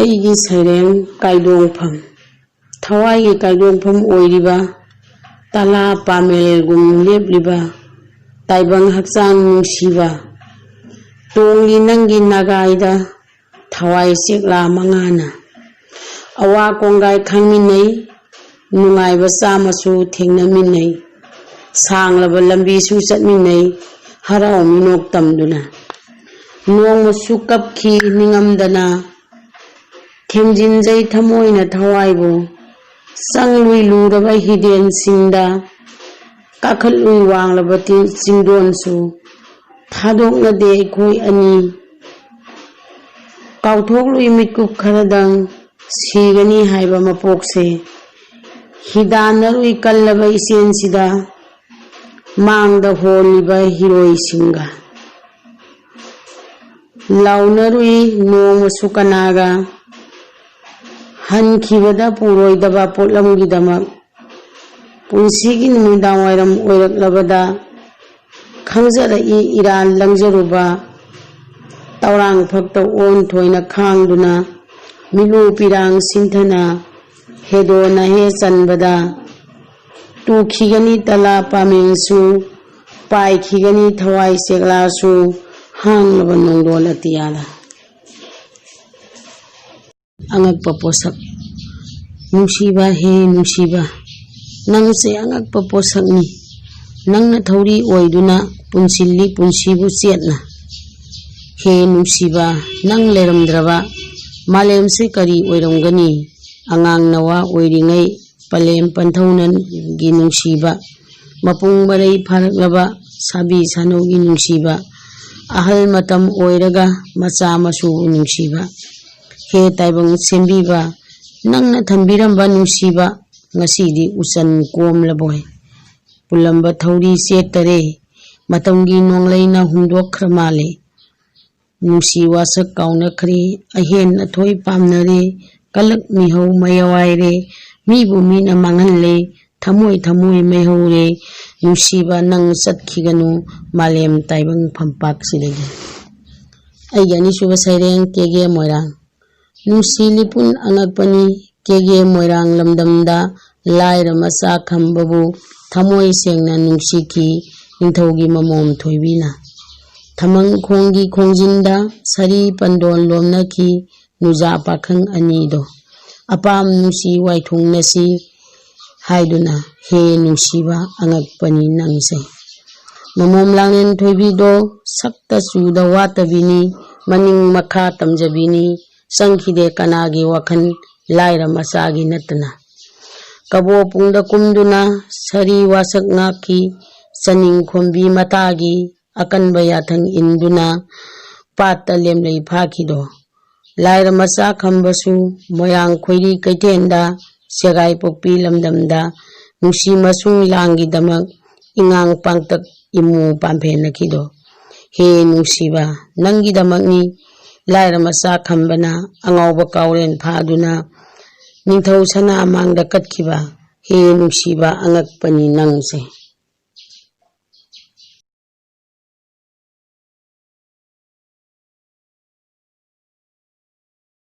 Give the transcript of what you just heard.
ꯑꯩꯒꯤ ꯁꯩꯔꯦꯡ ꯀꯥꯏꯗꯣꯡꯐꯝ ꯊꯋꯥꯏꯒꯤ ꯀꯥꯏꯗꯣꯡꯐꯝ ꯑꯣꯏꯔꯤꯕ ꯇꯂꯥ ꯄꯥꯃꯦꯜꯒꯨꯝ ꯂꯦꯞꯂꯤꯕ ꯇꯥꯏꯕꯪ ꯍꯛꯆꯥꯡ ꯅꯨꯡꯁꯤꯕ ꯇꯣꯡꯂꯤ ꯅꯪꯒꯤ ꯅꯥꯒꯥꯏꯗ ꯊꯋꯥꯏ ꯆꯦꯛꯂꯥ ꯃꯉꯥꯅ ꯑꯋꯥ ꯀꯣꯡꯒꯥꯏ ꯈꯪꯃꯤꯟꯅꯩ ꯅꯨꯡꯉꯥꯏꯕ ꯆꯥꯃꯁꯨ ꯊꯦꯡꯅꯃꯤꯟꯅꯩ ꯁꯥꯡꯂꯕ ꯂꯝꯕꯤꯁꯨ ꯆꯠꯃꯤꯟꯅꯩ ꯍꯔꯥꯎ ꯃꯤꯅꯣꯛ ꯇꯝꯗꯨꯅ ꯅꯣꯡꯃꯁꯨ ꯀꯞꯈꯤ ꯅꯤꯡꯉꯝꯗꯅ ꯊꯦꯝꯖꯤꯟꯖꯩ ꯊꯃꯣꯏꯅ ꯊꯋꯥꯏꯕꯨ ꯆꯪꯂꯨꯏ ꯂꯨꯔꯕ ꯍꯤꯗꯦꯟꯁꯤꯡꯗ ꯀꯥꯈꯠꯂꯨꯏ ꯋꯥꯡꯂꯕ ꯆꯤꯡꯗꯣꯟꯁꯨ ꯊꯥꯗꯣꯛꯅꯗꯦ ꯑꯩꯈꯣꯏ ꯑꯅꯤ ꯀꯥꯎꯊꯣꯛꯂꯨꯏ ꯃꯤꯠꯀꯨꯞ ꯈꯔꯗꯪ ꯁꯤꯒꯅꯤ ꯍꯥꯏꯕ ꯃꯄꯣꯛꯁꯦ ꯍꯤꯗꯥꯟꯅꯔꯨꯏ ꯀꯜꯂꯕ ꯏꯆꯦꯟꯁꯤꯗ ꯃꯥꯡꯗ ꯍꯣꯜꯂꯤꯕ ꯍꯤꯔꯣꯏꯁꯤꯡꯒ ꯂꯥꯎꯅꯔꯨꯏ ꯅꯣꯡꯃꯁꯨ ꯀꯅꯥꯒ ꯍꯟꯈꯤꯕꯗ ꯄꯨꯔꯣꯏꯗꯕ ꯄꯣꯠꯂꯝꯒꯤꯗꯃꯛ ꯄꯨꯟꯁꯤꯒꯤ ꯅꯨꯃꯤꯗꯥꯡꯋꯥꯏꯔꯝ ꯑꯣꯏꯔꯛꯂꯕꯗ ꯈꯪꯖꯔꯛꯏ ꯏꯔꯥꯟ ꯂꯪꯖꯔꯨꯕ ꯇꯧꯔꯥꯡ ꯐꯛꯇ ꯑꯣꯟꯊꯣꯏꯅ ꯈꯥꯡꯗꯨꯅ ꯃꯤꯂꯨ ꯄꯤꯔꯥꯡ ꯁꯤꯡꯊꯅ ꯍꯦꯗꯣꯅ ꯍꯦ ꯆꯟꯕꯗ ꯇꯨꯈꯤꯒꯅꯤ ꯇꯂꯥ ꯄꯥꯃꯦꯟꯁꯨ ꯄꯥꯏꯈꯤꯒꯅꯤ ꯊꯋꯥꯏ ꯆꯦꯛꯂꯥꯁꯨ ꯍꯥꯡꯂꯕ ꯅꯣꯡꯗꯣꯜ ꯑꯇꯤꯌꯥꯗ ꯑꯉꯛꯄ ꯄꯣꯠꯁꯛ ꯅꯨꯡꯁꯤꯕ ꯍꯦ ꯅꯨꯡꯁꯤꯕ ꯅꯪꯁꯦ ꯑꯉꯛꯄ ꯄꯣꯠꯁꯛꯅꯤ ꯅꯪꯅ ꯊꯧꯔꯤ ꯑꯣꯏꯗꯨꯅ ꯄꯨꯟꯁꯤꯜꯂꯤ ꯄꯨꯟꯁꯤꯕꯨ ꯆꯦꯠꯅ ꯍꯦ ꯅꯨꯡꯁꯤꯕ ꯅꯪ ꯂꯩꯔꯝꯗ꯭ꯔꯕ ꯃꯥꯂꯦꯝꯁꯦ ꯀꯔꯤ ꯑꯣꯏꯔꯝꯒꯅꯤ ꯑꯉꯥꯡ ꯅꯋꯥ ꯑꯣꯏꯔꯤꯉꯩ ꯄꯂꯦꯝ ꯄꯟꯊꯧꯅꯒꯤ ꯅꯨꯡꯁꯤꯕ ꯃꯄꯨꯡ ꯃꯔꯩ ꯐꯥꯔꯛꯂꯕ ꯁꯥꯕꯤ ꯁꯥꯅꯧꯒꯤ ꯅꯨꯡꯁꯤꯕ ꯑꯍꯜ ꯃꯇꯝ ꯑꯣꯏꯔꯒ ꯃꯆꯥ ꯃꯁꯨꯕꯨ ꯅꯨꯡꯁꯤꯕ ꯍꯦ ꯇꯥꯏꯕꯪ ꯁꯦꯝꯕꯤꯕ ꯅꯪꯅ ꯊꯝꯕꯤꯔꯝꯕ ꯅꯨꯡꯁꯤꯕ ꯉꯁꯤꯗꯤ ꯎꯆꯟ ꯀꯣꯝꯂꯕꯣꯏ ꯄꯨꯜꯂꯝꯕ ꯊꯧꯔꯤ ꯆꯦꯠꯇꯔꯦ ꯃꯇꯝꯒꯤ ꯅꯣꯡꯂꯩꯅ ꯍꯨꯝꯗꯣꯛꯈ꯭ꯔ ꯃꯥꯜꯂꯦ ꯅꯨꯡꯁꯤ ꯋꯥꯁꯛ ꯀꯥꯎꯅꯈ꯭ꯔꯦ ꯑꯍꯦꯟ ꯑꯊꯣꯏ ꯄꯥꯝꯅꯔꯦ ꯀꯂꯛ ꯃꯤꯍꯧ ꯃꯌꯥꯏꯔꯦ ꯃꯤꯕꯨ ꯃꯤꯅ ꯃꯥꯡꯍꯜꯂꯦ ꯊꯃꯣꯏ ꯊꯃꯣꯏ ꯃꯩꯍꯧꯔꯦ ꯅꯨꯡꯁꯤꯕ ꯅꯪ ꯆꯠꯈꯤꯒꯅꯨ ꯃꯥꯂꯦꯝ ꯇꯥꯏꯕꯪ ꯐꯝꯄꯥꯛꯁꯤꯗꯒꯤ ꯑꯩꯒꯤ ꯑꯅꯤꯁꯨꯕ ꯁꯩꯔꯦꯡ ꯀꯦꯒꯦ ꯃꯣꯏꯔꯥꯡ ꯅꯨꯡꯁꯤ ꯂꯤꯄꯨꯟ ꯑꯉꯛꯄꯅꯤ ꯀꯦꯒꯦ ꯃꯣꯏꯔꯥꯡ ꯂꯝꯗꯝꯗ ꯂꯥꯏꯔ ꯃꯆꯥ ꯈꯝꯕꯕꯨ ꯊꯃꯣꯏ ꯁꯦꯡꯅ ꯅꯨꯡꯁꯤꯈꯤ ꯅꯤꯡꯊꯧꯒꯤ ꯃꯃꯣꯝ ꯊꯣꯏꯕꯤꯅ ꯊꯃꯪ ꯈꯣꯡꯒꯤ ꯈꯣꯡꯖꯤꯟꯗ ꯁꯔꯤ ꯄꯟꯗꯣꯟ ꯂꯣꯝꯅꯈꯤ ꯅꯨꯖꯥ ꯄꯥꯈꯪ ꯑꯅꯤꯗꯣ ꯑꯄꯥꯝ ꯅꯨꯡꯁꯤ ꯋꯥꯏꯊꯨꯡꯅꯁꯤ ꯍꯥꯏꯗꯨꯅ ꯍꯦ ꯅꯨꯡꯁꯤꯕ ꯑꯉꯛꯄꯅꯤ ꯅꯪꯁꯦ ꯃꯃꯣꯝ ꯂꯥꯡꯂꯦꯟ ꯊꯣꯏꯕꯤꯗꯣ ꯁꯛꯇ ꯆꯨꯗ ꯋꯥꯠꯇꯕꯤꯅꯤ ꯃꯅꯤꯡ ꯃꯈꯥ ꯇꯝꯖꯕꯤꯅꯤ ꯆꯪꯈꯤꯗꯦ ꯀꯅꯥꯒꯤ ꯋꯥꯈꯜ ꯂꯥꯏꯔ ꯃꯆꯥꯒꯤ ꯅꯠꯇꯅ ꯀꯕꯣꯄꯨꯡꯗ ꯀꯨꯝꯗꯨꯅ ꯁꯔꯤ ꯋꯥꯁꯛ ꯉꯥꯛꯈꯤ ꯆꯅꯤꯡ ꯈꯣꯝꯕꯤ ꯃꯇꯥꯒꯤ ꯑꯀꯟꯕ ꯌꯥꯊꯪ ꯏꯟꯗꯨꯅ ꯄꯥꯠꯇ ꯂꯦꯝꯂꯩ ꯐꯥꯈꯤꯗꯣ ꯂꯥꯏꯔ ꯃꯆꯥ ꯈꯝꯕꯁꯨ ꯃꯣꯏꯔꯥꯡ ꯈꯣꯏꯔꯤ ꯀꯩꯊꯦꯜꯗ ꯁꯦꯒꯥꯏ ꯄꯣꯛꯄꯤ ꯂꯝꯗꯝꯗ ꯅꯨꯡꯁꯤ ꯃꯁꯨꯡ ꯂꯥꯡꯒꯤꯗꯃꯛ ꯏꯉꯥꯡ ꯄꯥꯡꯇꯛ ꯏꯃꯨ ꯄꯥꯝꯐꯦꯟꯅꯈꯤꯗꯣ ꯍꯦ ꯅꯨꯡꯁꯤꯕ ꯅꯪꯒꯤꯗꯃꯛꯅꯤ ꯂꯥꯏꯔ ꯃꯆꯥ ꯈꯝꯕꯅ ꯑꯉꯥꯎꯕ ꯀꯥꯎꯔꯦꯟ ꯐꯥꯗꯨꯅ ꯅꯤꯡꯊꯧ ꯁꯅꯥ ꯃꯥꯡꯗ ꯀꯠꯈꯤꯕ ꯍꯦ ꯅꯨꯡꯁꯤꯕ ꯑꯉꯛꯄꯅꯤ ꯅꯪꯁꯦ